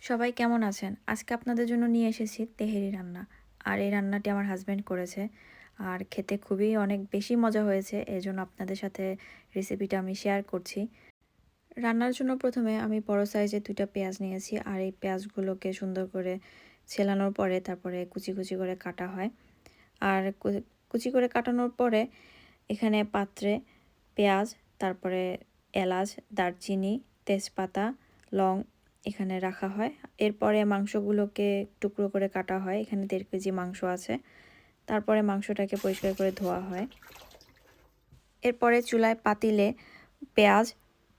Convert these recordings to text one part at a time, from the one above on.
সবাই কেমন আছেন? আজকে আপনাদের জন্য নিয়ে এসেছি তেহেরি রান্না। আর এই রান্নাটি আমার হাসব্যান্ড করেছে। আর খেতে খুবই অনেক বেশি মজা হয়েছে। এজন্য আপনাদের সাথে রেসিপিটা আমি শেয়ার করছি। রান্নার জন্য প্রথমে আমি বড় সাইজের ২ টা পেঁয়াজ নিয়েছি। আর এই পেঁয়াজগুলোকে সুন্দর করে ছেলানোর পরে তারপরে কুচি, কুচি করে কাটা হয়। আর কুচি করে কাটানোর পরে এখানে পাত্রে পেঁয়াজ, তারপরে এলাচ, দারচিনি, তেজপাতা, লং এখানে রাখা হয়। এরপরে মাংসগুলোকে টুকরো করে কাটা হয়। এখানে ১.৫ কেজি মাংস আছে। তারপরে মাংসটাকে পরিষ্কার করে ধোয়া হয়। এরপরে চুলায় পাতিলে পেঁয়াজ,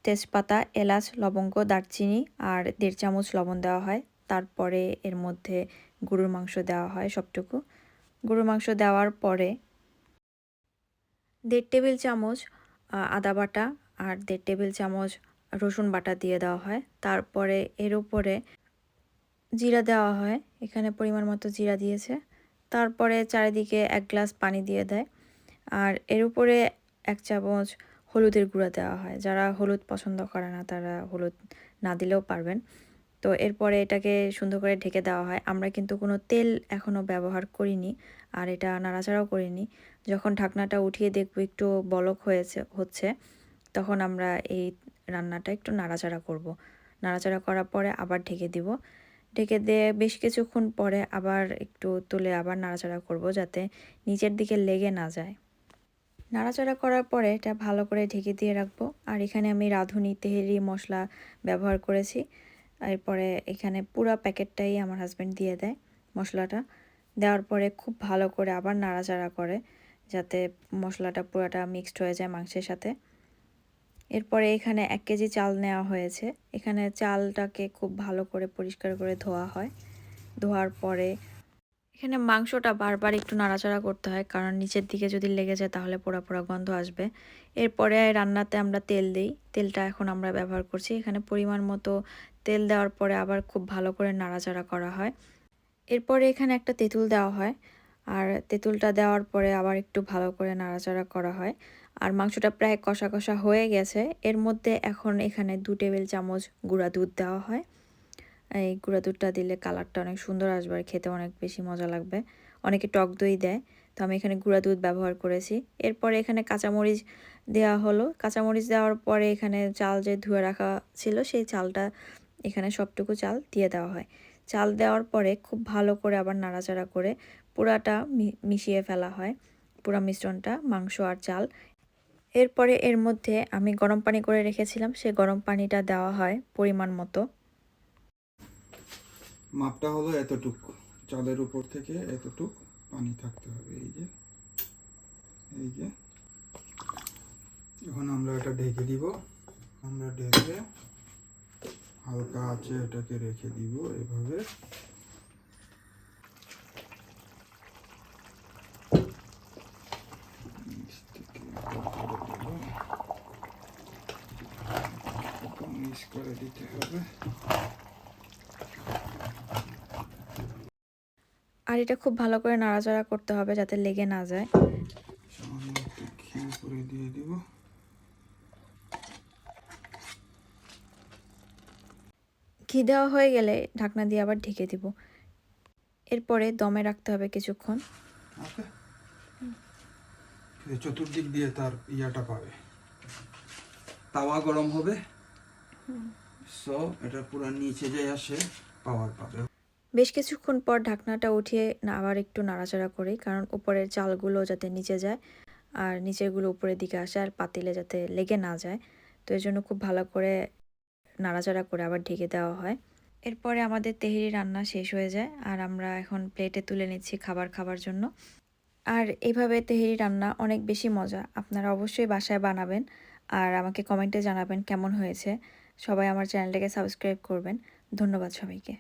তেজপাতা, এলাচ, লবঙ্গ, দারচিনি আর ১.৫ চামচ লবণ দেওয়া হয়। তারপরে এর মধ্যে গরুর মাংস দেওয়া হয় সবটুকু। গরুর মাংস দেওয়ার পরে ১.৫ টেবিল চামচ আদা বাটা আর ১.৫ টেবিল চামচ রসুন বাটা দিয়ে দেওয়া হয়। তারপরে এর উপরে জিরা দেওয়া হয়। এখানে পরিমাণ মতো জিরা দিয়েছে। তারপরে চারিদিকে ১ গ্লাস পানি দিয়ে দেয়। আর এর উপরে ১ চামচ হলুদের গুঁড়া দেওয়া হয়। যারা হলুদ পছন্দ করে না তারা হলুদ না দিলেও পারবেন। তো এরপরে এটাকে সুন্দর করে ঢেকে দেওয়া হয়। আমরা কিন্তু কোনো তেল এখনও ব্যবহার করিনি আর এটা নাড়াচাড়াও করিনি। যখন ঢাকনাটা উঠিয়ে দেখব একটু বলক হচ্ছে তখন আমরা এই রান্নাটা একটু নাড়াচাড়া করব। নাড়াচাড়া করার পরে আবার ঢেকে দিব। ঢেকে দিয়ে বেশ কিছুক্ষণ পরে আবার একটু তুলে আবার নাড়াচাড়া করব যাতে নিচের দিকে লেগে না যায়। নাড়াচাড়া করার পরে এটা ভালো করে ঢেকে দিয়ে রাখবো। আর এখানে আমি রাঁধুনি তেহেরি মশলা ব্যবহার করেছি। এরপরে এখানে পুরা প্যাকেটটাই আমার হাসব্যান্ড দিয়ে দেয় মশলাটা। দেওয়ার পরে খুব ভালো করে আবার নাড়াচাড়া করে যাতে মশলাটা পুরাটা মিক্সড হয়ে যায় মাংসের সাথে। এরপরে এখানে ১ কেজি চাল নেওয়া হয়েছে। এখানে চালটাকে খুব ভালো করে পরিষ্কার করে ধোয়া হয়। ধোয়ার পরে এখানে মাংসটা বারবার একটু নাড়াচাড়া করতে হয় কারণ নিচের দিকে যদি লেগে যায় তাহলে পোড়া পোড়া গন্ধ আসবে। এরপরে রান্নাতে আমরা তেল দিই। তেলটা এখন আমরা ব্যবহার করছি। এখানে পরিমাণ মতো তেল দেওয়ার পরে আবার খুব ভালো করে নাড়াচাড়া করা হয়। এরপরে এখানে একটা তেঁতুল দেওয়া হয়। আর তেঁতুলটা দেওয়ার পরে আবার একটু ভালো করে নাড়াচাড়া করা হয়। আর মাংসটা প্রায় কষা কষা হয়ে গেছে। এর মধ্যে এখন এখানে ২ টেবিল চামচ গুঁড়া দুধ দেওয়া হয়। এই গুঁড়া দুধটা দিলে কালারটা অনেক সুন্দর আসবে আর খেতে অনেক বেশি মজা লাগবে। অনেকে টক দই দেয়, তো আমি এখানে গুঁড়া দুধ ব্যবহার করেছি। এরপরে এখানে কাঁচামরিচ দেওয়া হলো। কাঁচামরিচ দেওয়ার পরে এখানে চাল যে ধুয়ে রাখা ছিল সেই চালটা এখানে সবটুকু চাল দিয়ে দেওয়া হয়। চাল দেওয়ার পরে খুব ভালো করে আবার নাড়াচাড়া করে পুরাটা মিশিয়ে ফেলা হয়, পুরা মিশ্রণটা মাংস আর চাল। এরপরে এর মধ্যে আমি গরম পানি করে রেখেছিলাম, সেই গরম পানিটা দেওয়া হয় পরিমাণ মতো। মাপটা হলো এতটুক, চালের উপর থেকে এতটুক পানি থাকতে হবে। এই যে এখন আমরা এটা ঢেকে দিব। আমরা ঢেকে হালকা আঁচে এটাকে রেখে দিব এভাবে। মিক্স করে দিতে হবে। আর এটা খুব ভালো করে নাড়াচাড়া করতে হবে যাতে লেগে না যায়। সামান্য একটু ঘি করে দিয়ে দিব। ঘি দেওয়া হয়ে গেলে ঢাকনা দিয়ে আবার ঢেকে দিব। এরপরে দমে রাখতে হবে কিছুক্ষণ। ওকে, চতুর্দিক দিয়ে তার ইয়াটা পাবে, তাওয়া গরম হবে। সো এটা পুরো নিচে যায় আসে পাওয়ার পাবে। বেশ কিছুক্ষণ পর ঢাকনাটা উঠিয়ে আবার একটু নাড়াচাড়া করি কারণ উপরের চালগুলো যাতে নিচে যায় আর নিচেরগুলো উপরের দিকে আসে আর পাতিলে যাতে লেগে না যায়। তো এই জন্য খুব ভালো করে নাড়াচাড়া করে আবার ঢেকে দেওয়া হয়। এরপরে আমাদের তেহেরি রান্না শেষ হয়ে যায় আর আমরা এখন প্লেটে তুলে নিচ্ছি খাবার জন্য। আর এইভাবে তেহেরি রান্না অনেক বেশি মজা। আপনারা অবশ্যই বাসায় বানাবেন আর আমাকে কমেন্টে জানাবেন কেমন হয়েছে। সবাই আমার চ্যানেলটাকে সাবস্ক্রাইব করবেন। ধন্যবাদ সবাইকে।